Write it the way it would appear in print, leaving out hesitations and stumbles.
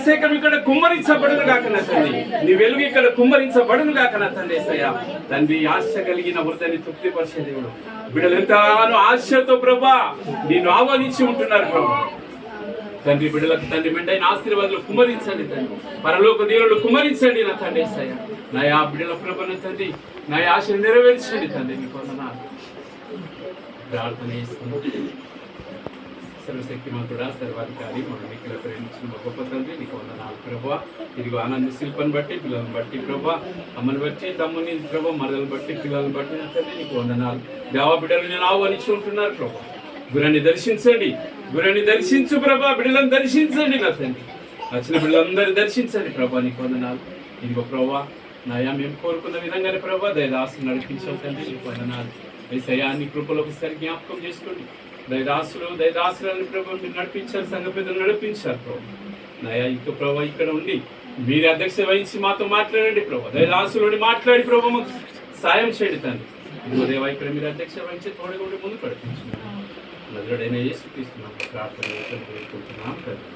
అభిషేకం ఇక్కడ కుమ్మరించబడును గాక నా తండ్రి, నీ వెలుగు ఇక్కడ కుమ్మరించబడును గాక నా తండ్రి యేసయ్యా. తండ్రి ఆశ కలిగిన హృదయాన్ని తృప్తిపరిచే దేవుడు, బిడ్డలు ఎంతగానో ఆశతో ప్రభా నిన్ను ఆహ్వానించి ఉంటున్నారు ప్రభా. తండ్రి బిడ్డలకు తండ్రి మెండైన ఆశీర్వాదాలు కుమ్మరించండి తండ్రి, పరలోక దేవుళ్ళు కుమ్మరించండి నా తండ్రి యేసయ్యా. నా బిడ్డల ప్రభుత్వం తండ్రి నా ఆశలు నెరవేర్చండి తండ్రి, నీకు వందనాలు. ప్రార్థన చేసుకున్నాం. సర్వశక్తిమంతుడా, సర్వాధికారి, మన నీకుల ప్రేమించిన గొప్ప తండ్రి, నీకు వందనాలు ప్రభువా. ఇదిగో ఆనంద శిల్పని బట్టి, పిల్లలను బట్టి ప్రభా, అమ్మని బట్టి, తమ్ముని ప్రభా, మరలను బట్టి, పిల్లలను బట్టి నా తండ్రి నీకు వందనాలు. దేవ బిడ్డలు నేను ఆహ్వానించి ఉంటున్నారు ప్రభా. గురాన్ని దర్శించండి, గురాన్ని దర్శించు ప్రభా, బిడ్డలను దర్శించండి నా తండ్రి. వచ్చిన బిడ్డలందరూ దర్శించండి ప్రభా, నీకు వందనాలు. ఇదిగో ప్రభా నాయా మేము కోరుకున్న విధంగానే ప్రభా దయదాసులు నడిపించాం తండ్రి, నీకు వందనాలు. యేసయ్యా నీ కృపలో ఒకసారి జ్ఞాపకం చేసుకోండి. దయదాసులని ప్రభావ మీరు నడిపించారు, సంఘ పెద్దలు నడిపించారు ప్రభు. నాయా ఇంకో ప్రభావ ఇక్కడ ఉండి మీరు అధ్యక్ష వహించి మాతో మాట్లాడండి ప్రభు. దయదాసులోని మాట్లాడి ప్రభు మాకు సాయం చేయండి తండ్రి. ఇదిగో దేవా ఇక్కడ మీరు అధ్యక్ష వహించి తోడుగా ఉండి ముందు నడిపించున్నాను. నజరుడైన యేసుక్రీస్తు నామమున ప్రార్థన కోరుకుంటున్నాం తండ్రి.